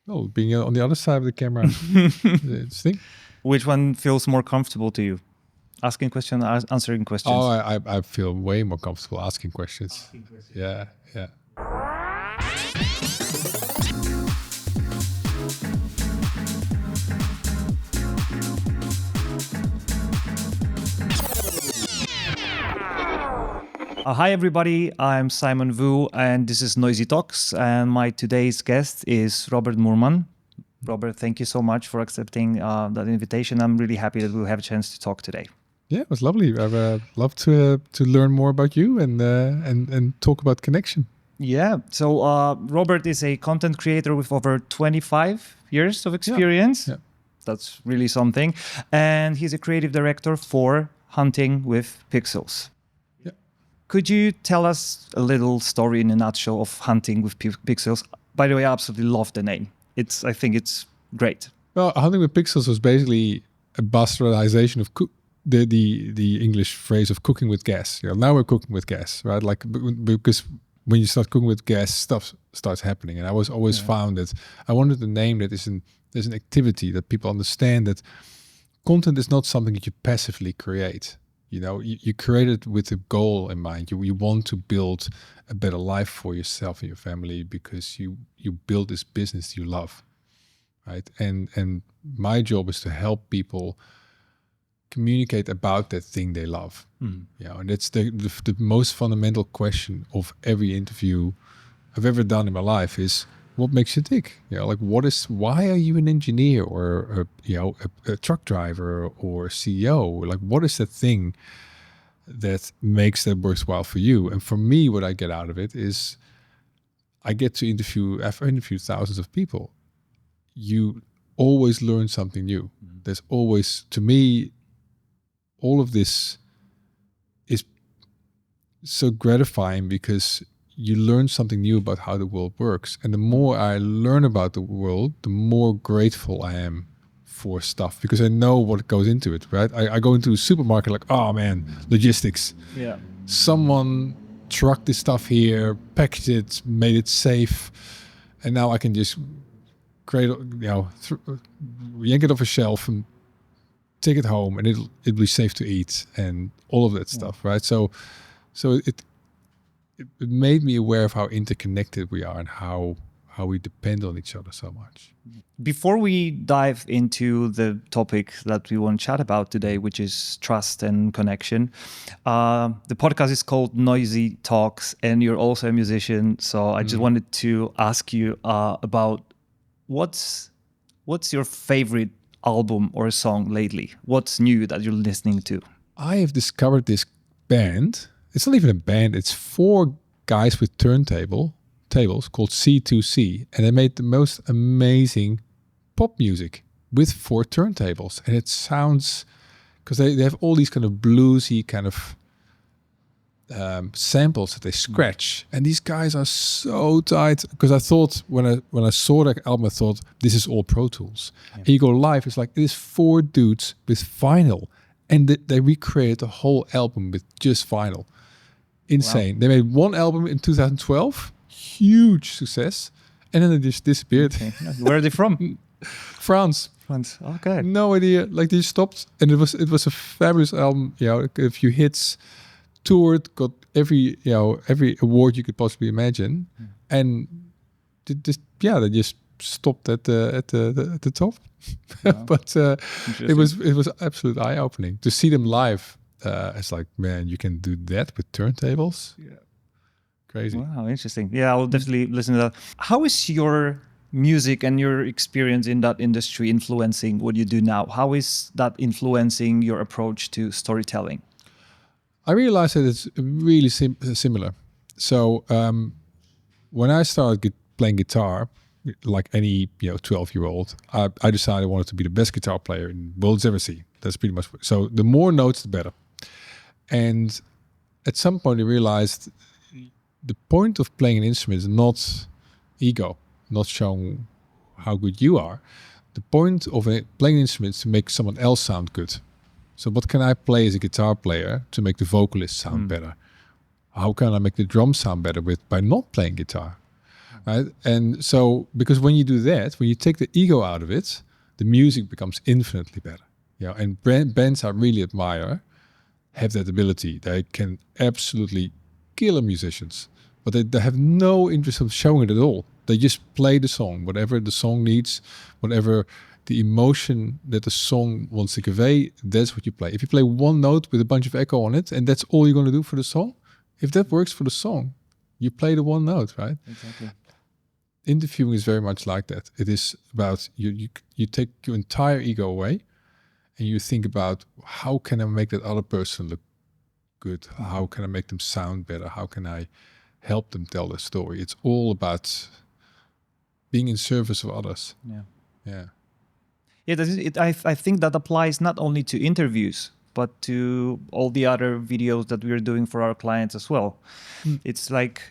Oh, being on the other side of the camera. Interesting. Which one feels more comfortable to you? Asking questions, answering questions? Oh, I feel way more comfortable asking questions. Yeah. Hi everybody, I'm Simon Wu and this is Noisy Talks, and my today's guest is Robert Moorman. Robert, thank you so much for accepting that invitation. I'm really happy that we'll have a chance to talk today. Yeah, it was lovely. I've loved to learn more about you and talk about connection. Yeah, so Robert is a content creator with over 25 years of experience. Yeah. That's really something. And he's a creative director for Hunting with Pixels. Yeah. Could you tell us a little story in a nutshell of Hunting with Pixels? By the way, I absolutely love the name. I think it's great. Well, Hunting with Pixels was basically a bastardization of the English phrase of cooking with gas. Now we're cooking with gas, right? Like because when you start cooking with gas, stuff starts happening. And I was always found that I wanted a name that there's an activity that people understand that content is not something that you passively create. You create it with a goal in mind. You want to build a better life for yourself and your family because you build this business you love, right? And my job is to help people communicate about that thing they love. And that's the most fundamental question of every interview I've ever done in my life is, what makes you tick? Why are you an engineer or a truck driver or a CEO? Like, what is the thing that makes that worthwhile for you? And for me, what I get out of it is I've interviewed thousands of people. You always learn something new. There's always, to me, all of this is so gratifying because you learn something new about how the world works. And the more I learn about the world, the more grateful I am for stuff because I know what goes into it, right? I go into a supermarket like, oh man, logistics. Yeah. Someone trucked this stuff here, packaged it, made it safe. And now I can just create, yank it off a shelf and take it home and it'll be safe to eat and all of that stuff, right? So it made me aware of how interconnected we are and how we depend on each other so much. Before we dive into the topic that we want to chat about today, which is trust and connection, the podcast is called Noisy Talks, and you're also a musician. So I just wanted to ask you about what's your favorite album or song lately? What's new that you're listening to? I have discovered this band. It's not even a band. It's 4 guys with tables called C2C. And they made the most amazing pop music with 4 turntables. And it sounds, because they have all these kind of bluesy kind of samples that they scratch. And these guys are so tight. Because I thought, when I saw that album, I thought, this is all Pro Tools. Yeah. And you go live, it's like, it is 4 dudes with vinyl. And they recreated the whole album with just vinyl. Insane. Wow. They made 1 album in 2012, huge success, and then they just disappeared. Okay. Where are they from? France. Okay. No idea. Like, they stopped, and it was a fabulous album. A few hits, toured, got every award you could possibly imagine, and they just stopped at the top. Wow. But it was absolute eye opening to see them live. It's like, man, you can do that with turntables. Yeah, crazy. Wow, interesting. Yeah, I'll definitely listen to that. How is your music and your experience in that industry influencing what you do now? How is that influencing your approach to storytelling? I realized that it's really similar. So when I started playing guitar, like any 12-year-old, I decided I wanted to be the best guitar player in the world's ever seen. That's pretty much so. The more notes, the better. And at some point, I realized the point of playing an instrument is not ego, not showing how good you are. The point of playing an instrument is to make someone else sound good. So what can I play as a guitar player to make the vocalist sound better? How can I make the drums sound better by not playing guitar? right? And so, because when you do that, when you take the ego out of it, the music becomes infinitely better. And bands I really admire have that ability. They can absolutely killer musicians, but they have no interest of showing it at all. They just play the song, whatever the song needs, whatever the emotion that the song wants to convey, that's what you play. If you play one note with a bunch of echo on it, and that's all you're going to do for the song, if that works for the song, you play the one note, right? Exactly. Interviewing is very much like that. It is about you take your entire ego away, and you think about, how can I make that other person look good? How can I make them sound better? How can I help them tell their story? It's all about being in service of others. Yeah. Yeah. I think that applies not only to interviews, but to all the other videos that we're doing for our clients as well. It's like,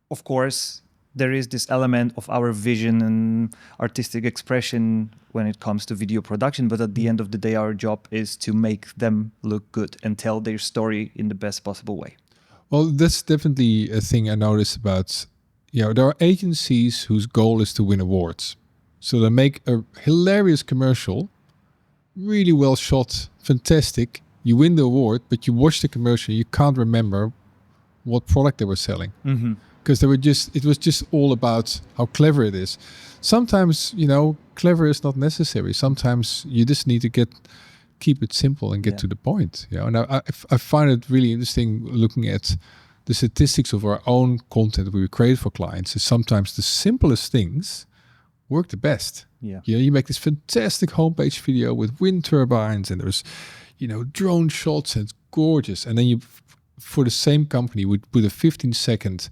of course, there is this element of our vision and artistic expression when it comes to video production, but at the end of the day, our job is to make them look good and tell their story in the best possible way. Well, that's definitely a thing I noticed about, there are agencies whose goal is to win awards. So they make a hilarious commercial, really well shot, fantastic. You win the award, but you watch the commercial, you can't remember what product they were selling. Because it was just all about how clever it is. Sometimes, clever is not necessary. Sometimes you just need to keep it simple and get to the point. And I find it really interesting looking at the statistics of our own content we create for clients. Is sometimes the simplest things work the best. You make this fantastic homepage video with wind turbines, and there's, drone shots, and it's gorgeous. And then you, for the same company, would put a 15-second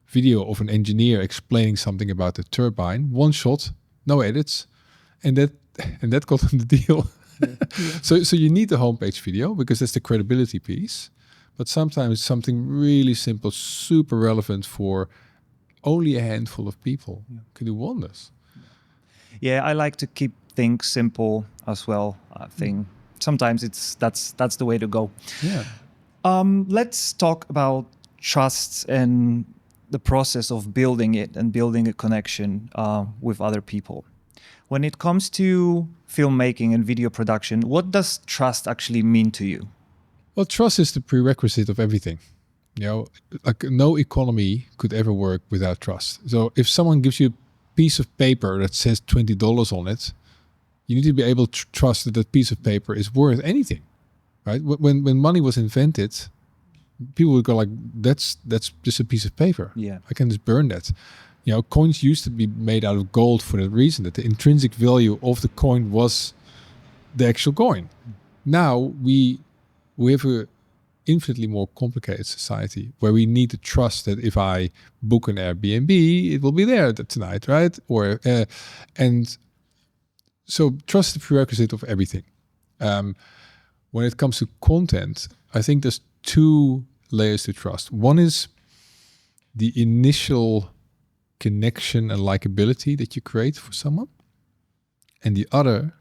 video of an engineer explaining something about the turbine, one shot, no edits, and that got them the deal. So you need the homepage video because that's the credibility piece. But sometimes something really simple, super relevant for only a handful of people can do wonders. Yeah, I like to keep things simple as well. I think sometimes that's the way to go. Yeah. Let's talk about trust and the process of building it and building a connection with other people. When it comes to filmmaking and video production, what does trust actually mean to you? Well, trust is the prerequisite of everything. Like no economy could ever work without trust. So if someone gives you a piece of paper that says $20 on it, you need to be able to trust that that piece of paper is worth anything, right? When money was invented, people would go like, that's just a piece of paper. Yeah, I can just burn that. Coins used to be made out of gold for that reason, that the intrinsic value of the coin was the actual coin. Now we have a infinitely more complicated society where we need to trust that if I book an Airbnb, it will be there tonight, right? And so trust is the prerequisite of everything. When it comes to content, I think there's two layers to trust. One is the initial connection and likability that you create for someone. And the other,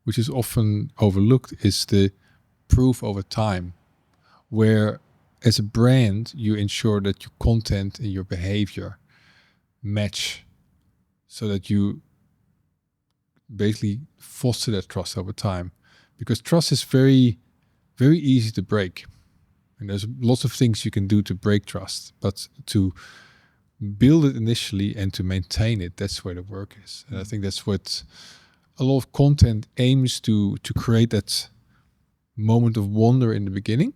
which is often overlooked, is the proof over time, where as a brand, you ensure that your content and your behavior match so that you basically foster that trust over time. Because trust is very, very easy to break. And there's lots of things you can do to break trust, but to build it initially and to maintain it, that's where the work is. And I think that's what a lot of content aims to create, that moment of wonder in the beginning,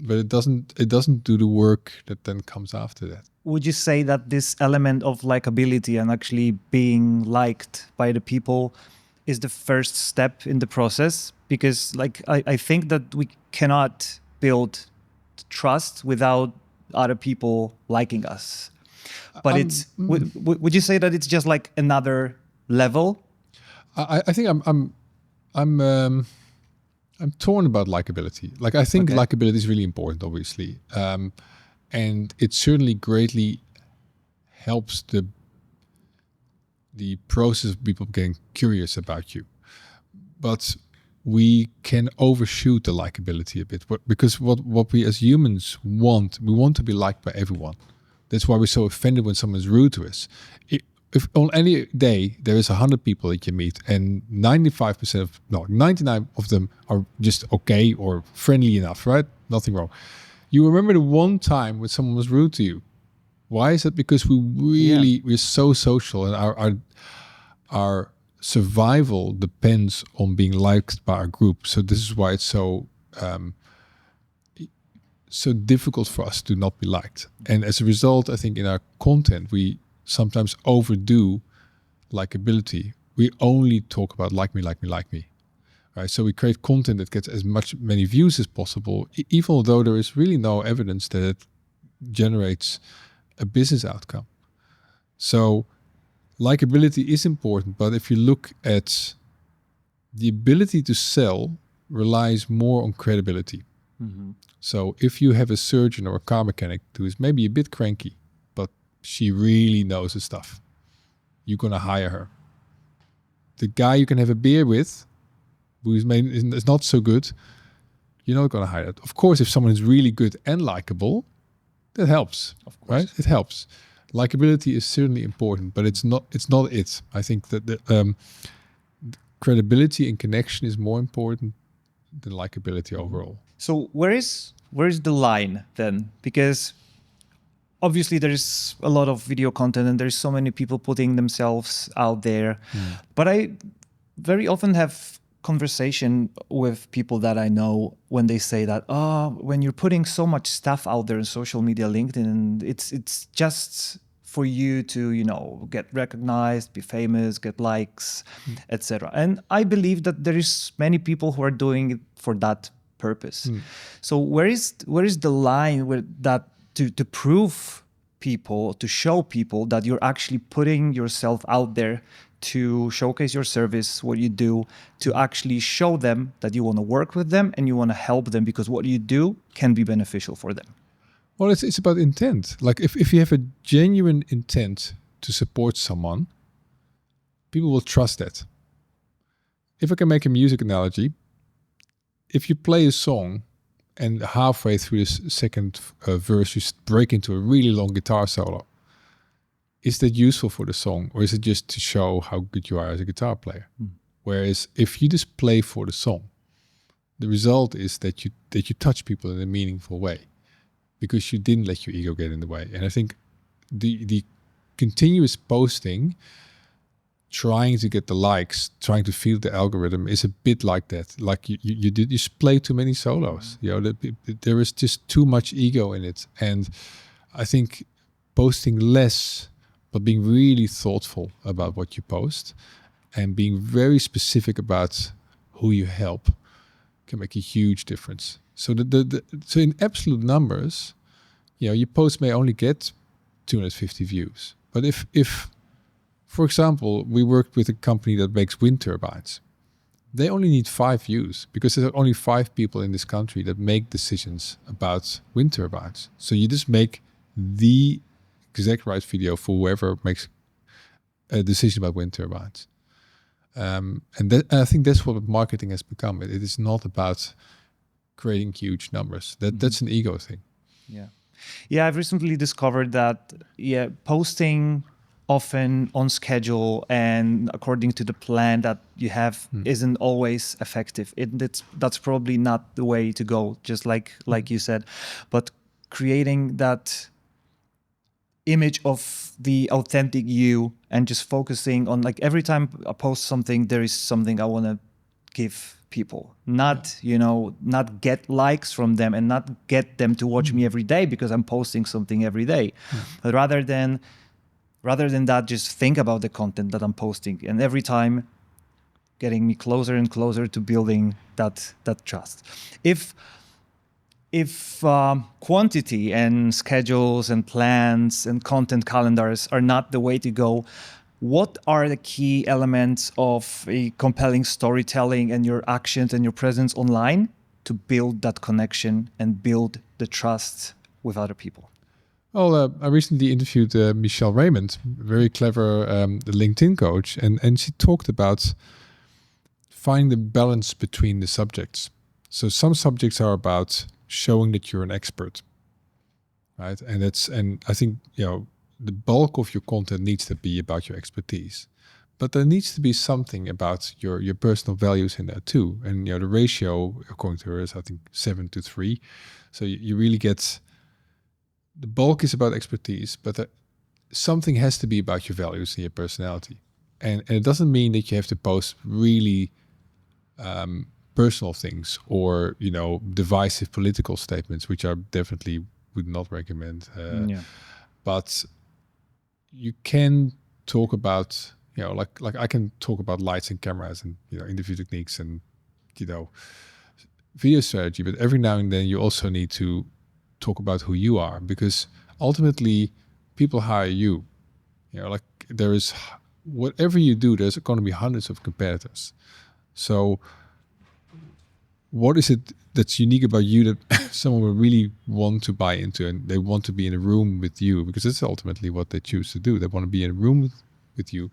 but it doesn't do the work that then comes after that. Would you say that this element of likability and actually being liked by the people is the first step in the process? Because I think that we cannot build trust without other people liking us. But would you say that it's just like another level? I think I'm torn about likability. Like I think likability is really important, obviously, and it certainly greatly helps the process of people getting curious about you. But we can overshoot the likability a bit, because what we as humans want, we want to be liked by everyone. That's why we're so offended when someone's rude to us. If on any day there is 100 people that you meet and 99 of them are just okay or friendly enough, right? Nothing wrong. You remember the one time when someone was rude to you. Why is that? Because we're so social, and our survival depends on being liked by our group. So this is why it's so difficult for us to not be liked. And as a result, I think in our content, we sometimes overdo likability. We only talk about like me, right? So we create content that gets as many views as possible, even though there is really no evidence that it generates a business outcome. So likability is important, but if you look at the ability to sell relies more on credibility. Mm-hmm. So if you have a surgeon or a car mechanic who is maybe a bit cranky, but she really knows her stuff, you're going to hire her. The guy you can have a beer with, who is not so good, you're not going to hire that. Of course, if someone is really good and likable, that helps. Of course, right? It helps. Likability is certainly important, but it's not. I think that the credibility and connection is more important than likability overall. So where is the line then? Because obviously there is a lot of video content and there's so many people putting themselves out there. But I very often have conversation with people that I know when they say that, when you're putting so much stuff out there in social media, LinkedIn, it's just for you to, get recognized, be famous, get likes, etc. And I believe that there is many people who are doing it for that purpose. So where is the line where that to prove people, to show people that you're actually putting yourself out there to showcase your service, what you do, to actually show them that you want to work with them and you want to help them because what you do can be beneficial for them? Well, it's about intent. Like if you have a genuine intent to support someone, people will trust that. If I can make a music analogy, if you play a song and halfway through the second verse you break into a really long guitar solo, is that useful for the song, or is it just to show how good you are as a guitar player? Whereas if you just play for the song, the result is that you touch people in a meaningful way because you didn't let your ego get in the way. And I think the continuous posting, trying to get the likes, trying to feel the algorithm is a bit like that. Like you play too many solos. There is just too much ego in it. And I think posting less, but being really thoughtful about what you post and being very specific about who you help can make a huge difference. So so in absolute numbers, your post may only get 250 views. But if for example, we worked with a company that makes wind turbines, they only need 5 views because there are only 5 people in this country that make decisions about wind turbines. So you just make the exact right video for whoever makes a decision about wind turbines. And I think that's what marketing has become. It is not about creating huge numbers. That's an ego thing. Yeah, I've recently discovered that posting often on schedule and according to the plan that you have isn't always effective. That's probably not the way to go, just like you said. But creating that image of the authentic you and just focusing on, like, every time I post something, there is something I want to give people, not get likes from them and not get them to watch me every day because I'm posting something every day. But rather than that, just think about the content that I'm posting, and every time getting me closer and closer to building that trust. If quantity and schedules and plans and content calendars are not the way to go, what are the key elements of a compelling storytelling and your actions and your presence online to build that connection and build the trust with other people? Well, I recently interviewed Michelle Raymond, very clever LinkedIn coach, and she talked about finding the balance between the subjects. So some subjects are about showing that you're an expert. right? And I think, the bulk of your content needs to be about your expertise, but there needs to be something about your personal values in there too. And the ratio according to her is, I think, 7-3. So you really get, the bulk is about expertise, but something has to be about your values and your personality. And it doesn't mean that you have to post really personal things or divisive political statements, which I definitely would not recommend. Yeah. But you can talk about, like I can talk about lights and cameras and interview techniques and video strategy, but every now and then you also need to talk about who you are, because ultimately people hire you. Like there is, whatever you do, there's going to be hundreds of competitors. So what is it that's unique about you that someone will really want to buy into, and they want to be in a room with you, because it's ultimately what they choose to do. They want to be in a room with you.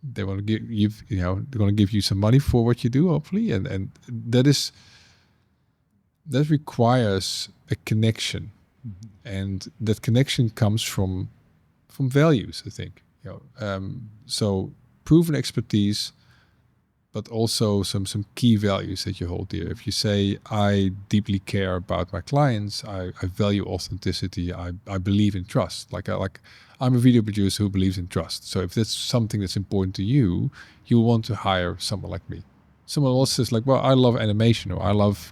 They want to give they're going to give you some money for what you do, hopefully, and that requires a connection, and that connection comes from values, I think. So proven expertise, but also some key values that you hold dear. If you say, I deeply care about my clients, I value authenticity, I believe in trust. Like I'm a video producer who believes in trust. So if that's something that's important to you, you'll want to hire someone like me. Someone else says like, well, I love animation, or I love,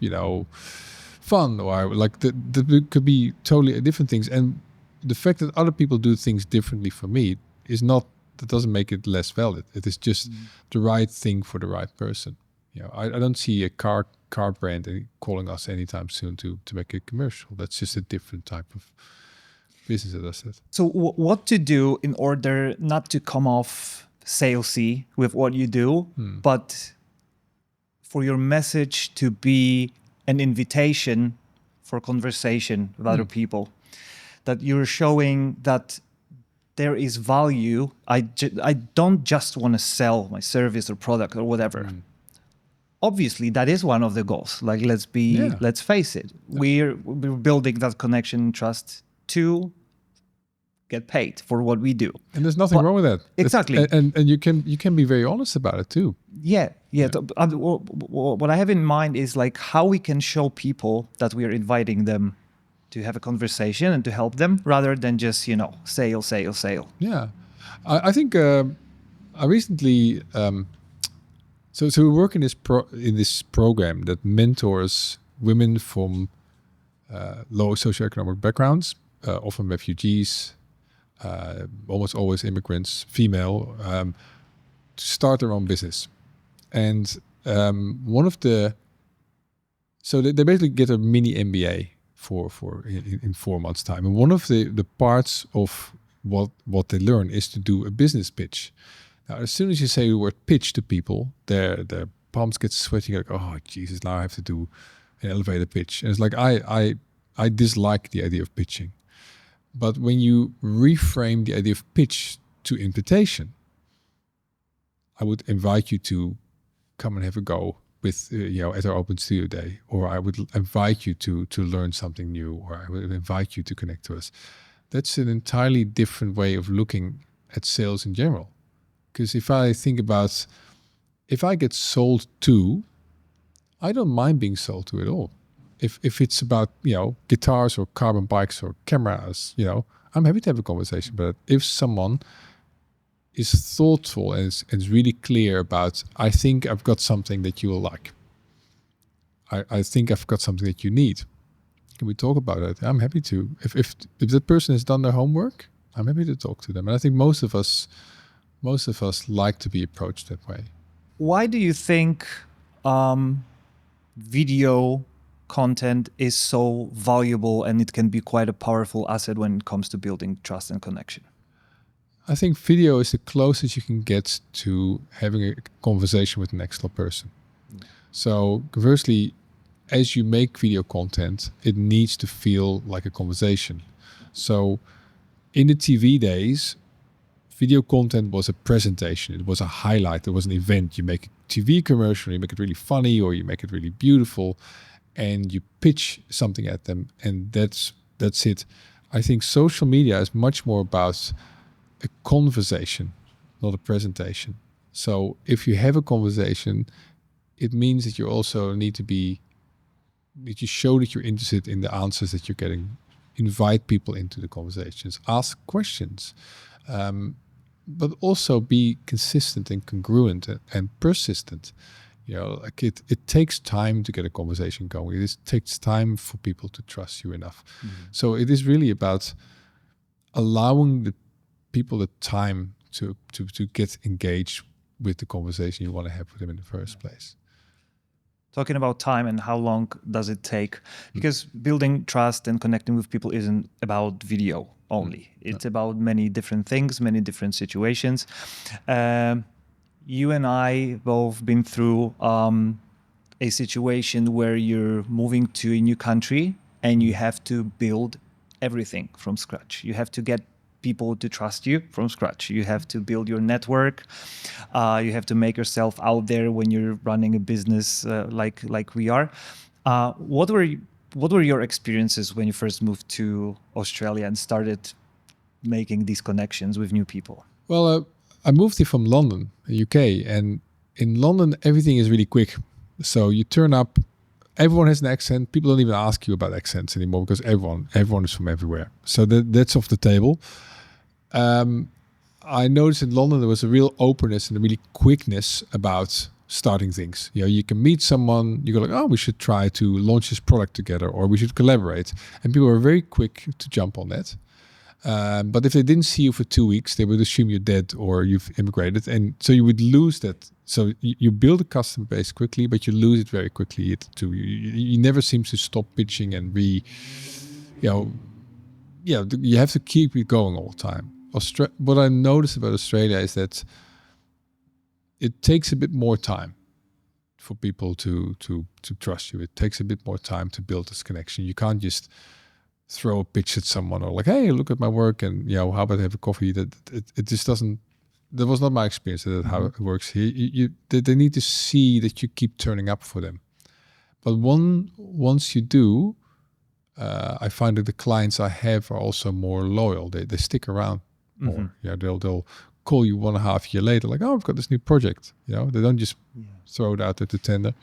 fun, or I like that could be totally different things. And the fact that other people do things differently for me is not, that doesn't make it less valid. It is just the right thing for the right person. I don't see a car brand calling us anytime soon to make a commercial. That's just a different type of business that does that. So what to do in order not to come off salesy with what you do, but for your message to be an invitation for conversation with other people, that you're showing that there is value. I don't just want to sell my service or product or whatever. Obviously, that is one of the goals. Like, let's face it. We're building that connection and trust to get paid for what we do. And there's nothing wrong with that. Exactly. And you can be very honest about it too. Yeah. What I have in mind is like how we can show people that we are inviting them to have a conversation and to help them, rather than just, sale. Yeah. I think I recently, so we work in this program that mentors women from low socioeconomic backgrounds, often refugees, almost always immigrants, female, to start their own business. And so they basically get a mini MBA in 4 months' time. And one of the parts of what they learn is to do a business pitch. Now, as soon as you say the word pitch to people, their palms get sweaty. Like, oh Jesus, now I have to do an elevator pitch. And it's like I dislike the idea of pitching. But when you reframe the idea of pitch to invitation, I would invite you to come and have a go with at our open studio day, or I would invite you to learn something new, or I would invite you to connect to us. That's an entirely different way of looking at sales in general. Because if I think about, if I get sold to, I don't mind being sold to at all. If it's about guitars or carbon bikes or cameras, I'm happy to have a conversation. But if someone is thoughtful and is really clear about, I think I've got something that you will like. I think I've got something that you need. Can we talk about it? I'm happy to. If that person has done their homework, I'm happy to talk to them. And I think most of us like to be approached that way. Why do you think video content is so valuable, and it can be quite a powerful asset when it comes to building trust and connection? I think video is the closest you can get to having a conversation with an actual person. So conversely, as you make video content, it needs to feel like a conversation. So in the TV days, video content was a presentation. It was a highlight. It was an event. You make a TV commercial, you make it really funny, or you make it really beautiful, and you pitch something at them, and that's it. I think social media is much more about a conversation, not a presentation. So if you have a conversation, it means that you also need to that you show that you're interested in the answers that you're getting. Invite people into the conversations, ask questions, but also be consistent and congruent and persistent. Like it takes time to get a conversation going. It takes time for people to trust you enough. So it is really about allowing the people the time to get engaged with the conversation you want to have with them in the first place. Talking about time and how long does it take? Because building trust and connecting with people isn't about video only. It's about many different things, many different situations. You and I both been through a situation where you're moving to a new country and you have to build everything from scratch. You have to get people to trust you from scratch. You have to build your network. You have to make yourself out there when you're running a business like we are. What were your experiences when you first moved to Australia and started making these connections with new people? Well, I moved here from London, UK, and in London everything is really quick. So you turn up, everyone has an accent. People don't even ask you about accents anymore because everyone is from everywhere. So that's off the table. I noticed in London there was a real openness and a really quickness about starting things. You can meet someone, you go like, oh, we should try to launch this product together, or we should collaborate. And people were very quick to jump on that. But if they didn't see you for 2 weeks, they would assume you're dead or you've immigrated. And so you would lose that. So you build a customer base quickly, but you lose it very quickly too. You never seem to stop pitching and you have to keep it going all the time. What I noticed about Australia is that it takes a bit more time for people to trust you. It takes a bit more time to build this connection. You can't just throw a pitch at someone or like, hey, look at my work and how about have a coffee? That it just doesn't. That was not my experience. That's how it works here. They need to see that you keep turning up for them. But once you do, I find that the clients I have are also more loyal. They stick around more. They'll call you 1.5 years later, like, oh, I've got this new project. They don't just throw it out at the tender.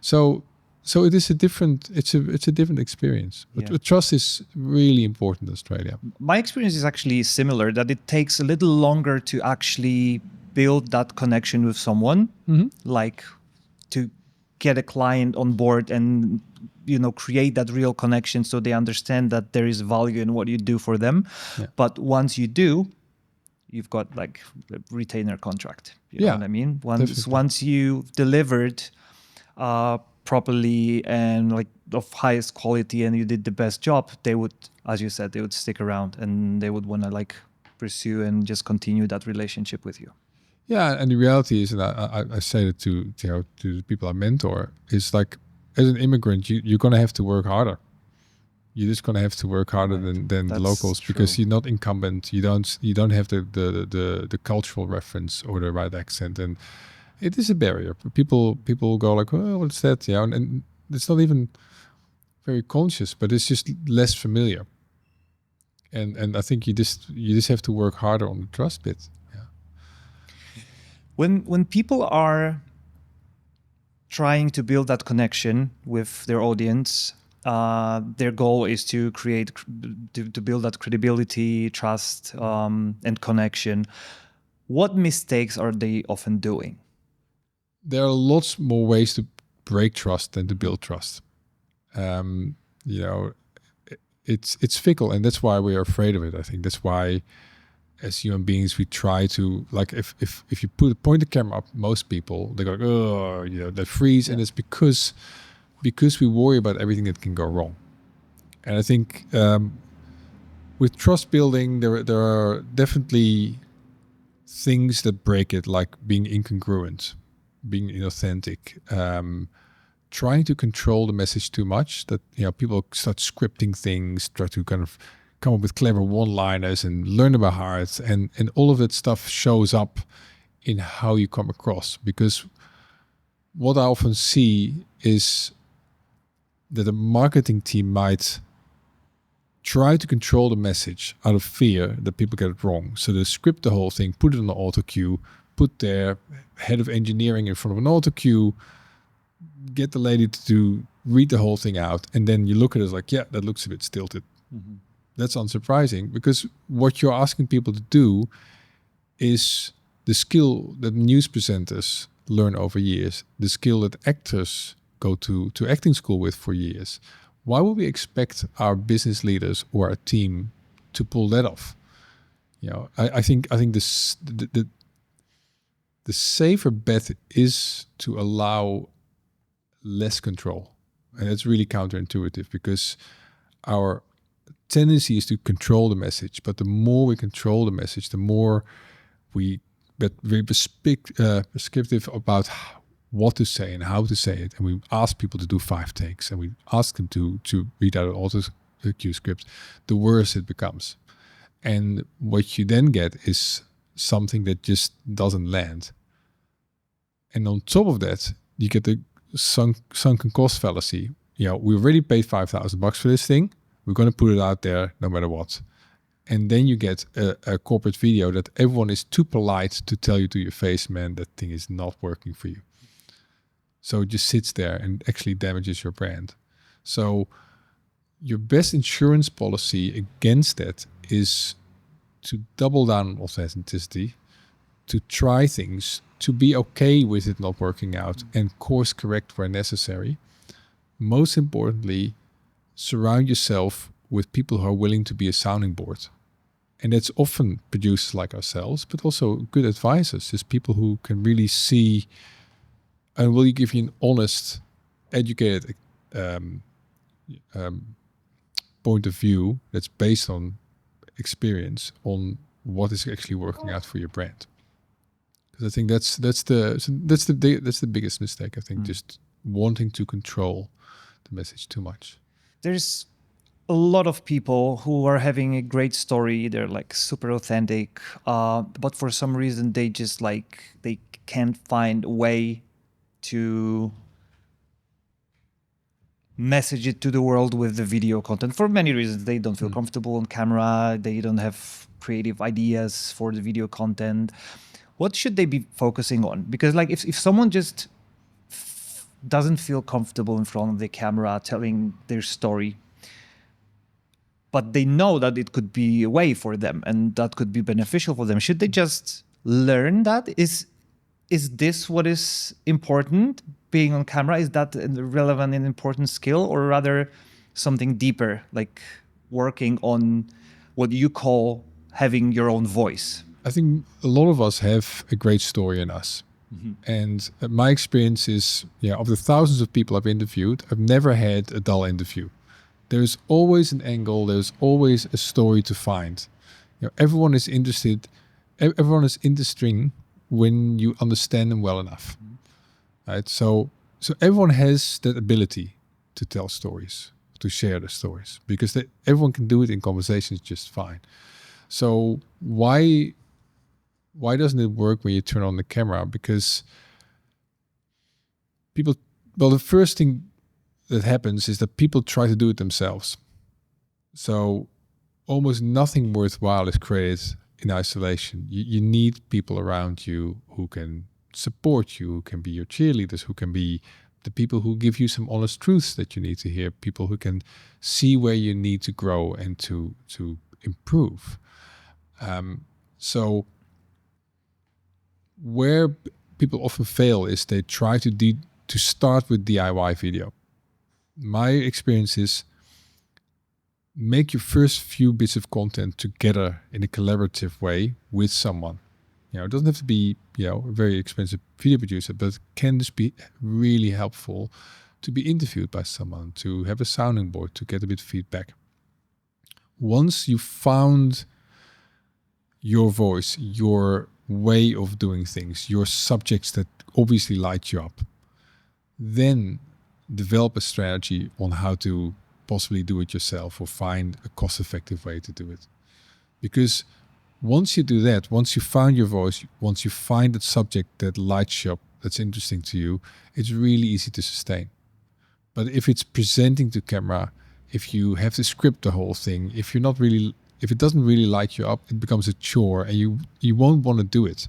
So it is a different experience. But trust is really important in Australia. My experience is actually similar, that it takes a little longer to actually build that connection with someone, like to get a client on board and create that real connection so they understand that there is value in what you do for them. But once you do, you've got like a retainer contract. You know what I mean? Once you've delivered properly and like of highest quality and you did the best job, they would, as you said, they would stick around and they would want to like pursue and just continue that relationship with you. Yeah, and the reality is, and I say that to the people I mentor, is like, as an immigrant, you're going to have to work harder. You're just going to have to work harder than the locals because you're not incumbent. You don't have the cultural reference or the right accent, and it is a barrier. People go like, oh, what's that? And it's not even very conscious, but it's just less familiar. And I think you just have to work harder on the trust bit. When people are trying to build that connection with their audience, their goal is to build that credibility, trust, and connection. What mistakes are they often doing? There are lots more ways to break trust than to build trust. It's fickle, and that's why we are afraid of it. I think that's why, as human beings, we try to, like, if you point the camera up, most people, they go, oh, they freeze, and it's because we worry about everything that can go wrong. And I think with trust building, there are definitely things that break it, like being incongruent, being inauthentic, trying to control the message too much, that people start scripting things, try to kind of come up with clever one-liners and learn by heart, and all of that stuff shows up in how you come across. Because what I often see is that a marketing team might try to control the message out of fear that people get it wrong. So they script the whole thing, put it on the auto cue, put their head of engineering in front of an auto cue, get the lady to read the whole thing out, and then you look at it as like, yeah, that looks a bit stilted. Mm-hmm. That's unsurprising, because what you're asking people to do is the skill that news presenters learn over years, the skill that actors go to acting school with for years. Why would we expect our business leaders or our team to pull that off? You know, I think this the safer bet is to allow less control, and it's really counterintuitive, because our tendency is to control the message. But the more we control the message, the more we get very prescriptive about what to say and how to say it, and we ask people to do 5 takes, and we ask them to read out all the cue scripts, the worse it becomes. And what you then get is something that just doesn't land. And on top of that, you get the sunken cost fallacy. You know, we already paid $5,000 for this thing. We're going to put it out there no matter what. And then you get a corporate video that everyone is too polite to tell you to your face, man, that thing is not working for you. So it just sits there and actually damages your brand. So your best insurance policy against that is to double down on authenticity, to try things, to be okay with it not working out, and course correct where necessary. Most importantly, surround yourself with people who are willing to be a sounding board. And that's often producers like ourselves, but also good advisors, just people who can really see and will give you an honest, educated point of view that's based on experience on what is actually working out for your brand. Because I think that's the biggest mistake. I think just wanting to control the message too much. There's a lot of people who are having a great story. They're like super authentic, but for some reason they just they can't find a way to message it to the world with the video content for many reasons. They don't feel comfortable on camera. They don't have creative ideas for the video content. What should they be focusing on? Because like if someone just doesn't feel comfortable in front of the camera telling their story, but they know that it could be a way for them and that could be beneficial for them, should they just learn that? Is this what is important, being on camera? Is that a relevant and important skill, or rather something deeper, like working on what you call having your own voice? I think a lot of us have a great story in us. Mm-hmm. And my experience is, of the thousands of people I've interviewed, I've never had a dull interview. There's always an angle, there's always a story to find. Everyone is interested, everyone is interesting when you understand them well enough. Right? So everyone has that ability to tell stories, to share the stories, because everyone can do it in conversations just fine. So why doesn't it work when you turn on the camera? Because the first thing that happens is that people try to do it themselves. So almost nothing worthwhile is created in isolation. You need people around you who can support you, who can be your cheerleaders, who can be the people who give you some honest truths that you need to hear, people who can see where you need to grow and to improve. So where people often fail is they try to start with DIY video. My experience is make your first few bits of content together in a collaborative way with someone. It doesn't have to be, a very expensive video producer, but it can just be really helpful to be interviewed by someone, to have a sounding board, to get a bit of feedback. Once you found your voice, your way of doing things, your subjects that obviously light you up, then develop a strategy on how to possibly do it yourself or find a cost-effective way to do it. Because once you do that, once you find your voice, once you find that subject that lights you up, that's interesting to you, it's really easy to sustain. But if it's presenting to camera, if you have to script the whole thing, if it doesn't really light you up, it becomes a chore and you won't want to do it.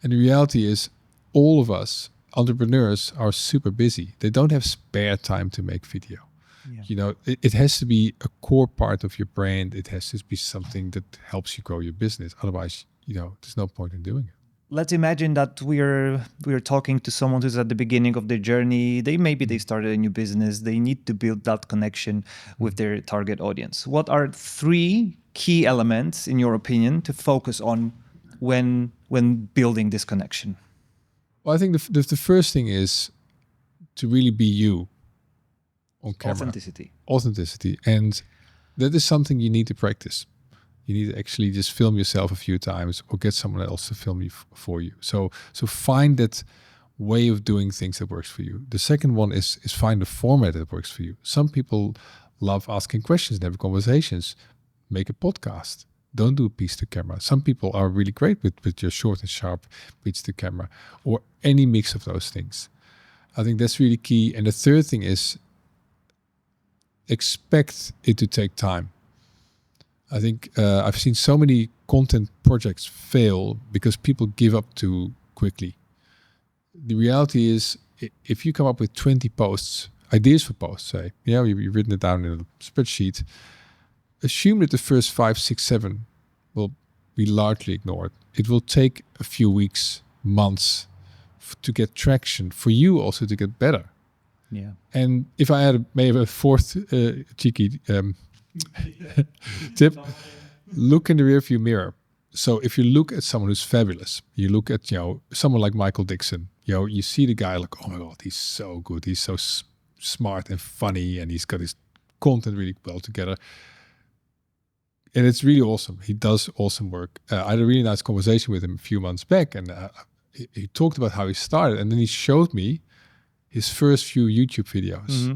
And the reality is, all of us entrepreneurs are super busy. They don't have spare time to make video. Yeah. It has to be a core part of your brand. It has to be something that helps you grow your business. Otherwise, there's no point in doing it. Let's imagine that we're talking to someone who's at the beginning of their journey. They started a new business. They need to build that connection with their target audience. What are 3 key elements, in your opinion, to focus on when building this connection? Well, I think the first thing is to really be you on camera. Authenticity. And that is something you need to practice. You need to actually just film yourself a few times or get someone else to film you for you. So find that way of doing things that works for you. The second one is find a format that works for you. Some people love asking questions and have conversations. Make a podcast. Don't do a piece to camera. Some people are really great with your short and sharp piece to camera, or any mix of those things. I think that's really key. And the third thing is expect it to take time. I think I've seen so many content projects fail because people give up too quickly. The reality is, if you come up with 20 posts, ideas for posts, say, you've written it down in a spreadsheet, assume that the first 5, 6, 7 will be largely ignored. It will take a few weeks, months to get traction, for you also to get better. Yeah. And if I had maybe a fourth cheeky tip, look in the rearview mirror. So if you look at someone who's fabulous, you look at someone like Michael Dixon, you see the guy like, oh my God, he's so good, he's so smart and funny, and he's got his content really well together. And it's really awesome. He does awesome work. I had a really nice conversation with him a few months back, and he talked about how he started, and then he showed me his first few YouTube videos. Mm-hmm.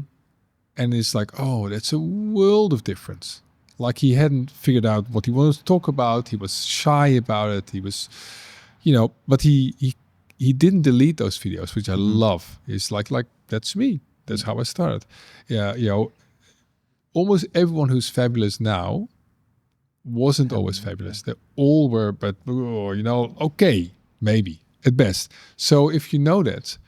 And it's like, oh, that's a world of difference. Like, he hadn't figured out what he wanted to talk about. He was shy about it. He was, but he didn't delete those videos, which I love. It's like that's me. That's how I started. Yeah, almost everyone who's fabulous now wasn't always fabulous. They all were, but okay, maybe at best. So if you know that,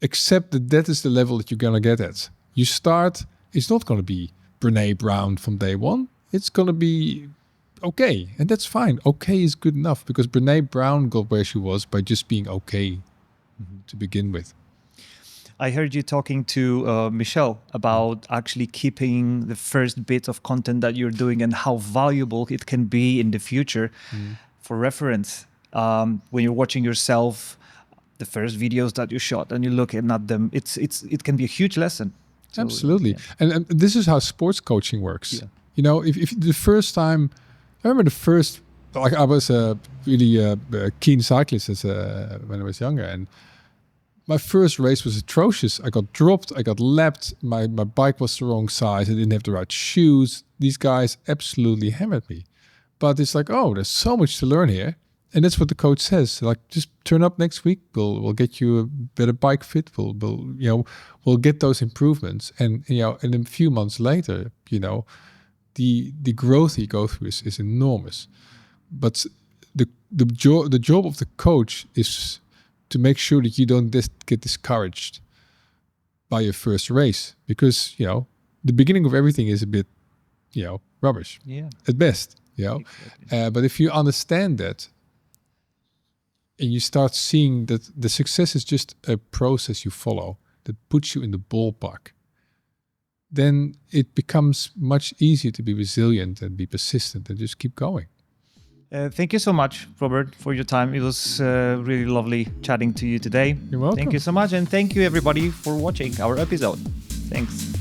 accept that is the level that you're gonna get at. You start, it's not gonna be Brené Brown from day one. It's gonna be okay, and that's fine. Okay is good enough, because Brené Brown got where she was by just being okay to begin with. I heard you talking to Michelle about actually keeping the first bit of content that you're doing and how valuable it can be in the future. For reference. When you're watching yourself, the first videos that you shot and you're looking at them, it can be a huge lesson. So, absolutely. Yeah. And this is how sports coaching works. Yeah. If the first time, I remember I was a really keen cyclist when I was younger, and my first race was atrocious. I got dropped, I got lapped, my bike was the wrong size, I didn't have the right shoes. These guys absolutely hammered me. But it's like, oh, there's so much to learn here. And that's what the coach says. Like, just turn up next week. We'll get you a better bike fit. We'll get those improvements. And and a few months later, the growth you go through is enormous. But the job of the coach is to make sure that you don't get discouraged by your first race, because the beginning of everything is a bit rubbish at best. Exactly. But if you understand that, and you start seeing that the success is just a process you follow that puts you in the ballpark, then it becomes much easier to be resilient and be persistent and just keep going. Thank you so much, Robert, for your time. It was really lovely chatting to you today. You're welcome. Thank you so much. And thank you, everybody, for watching our episode. Thanks.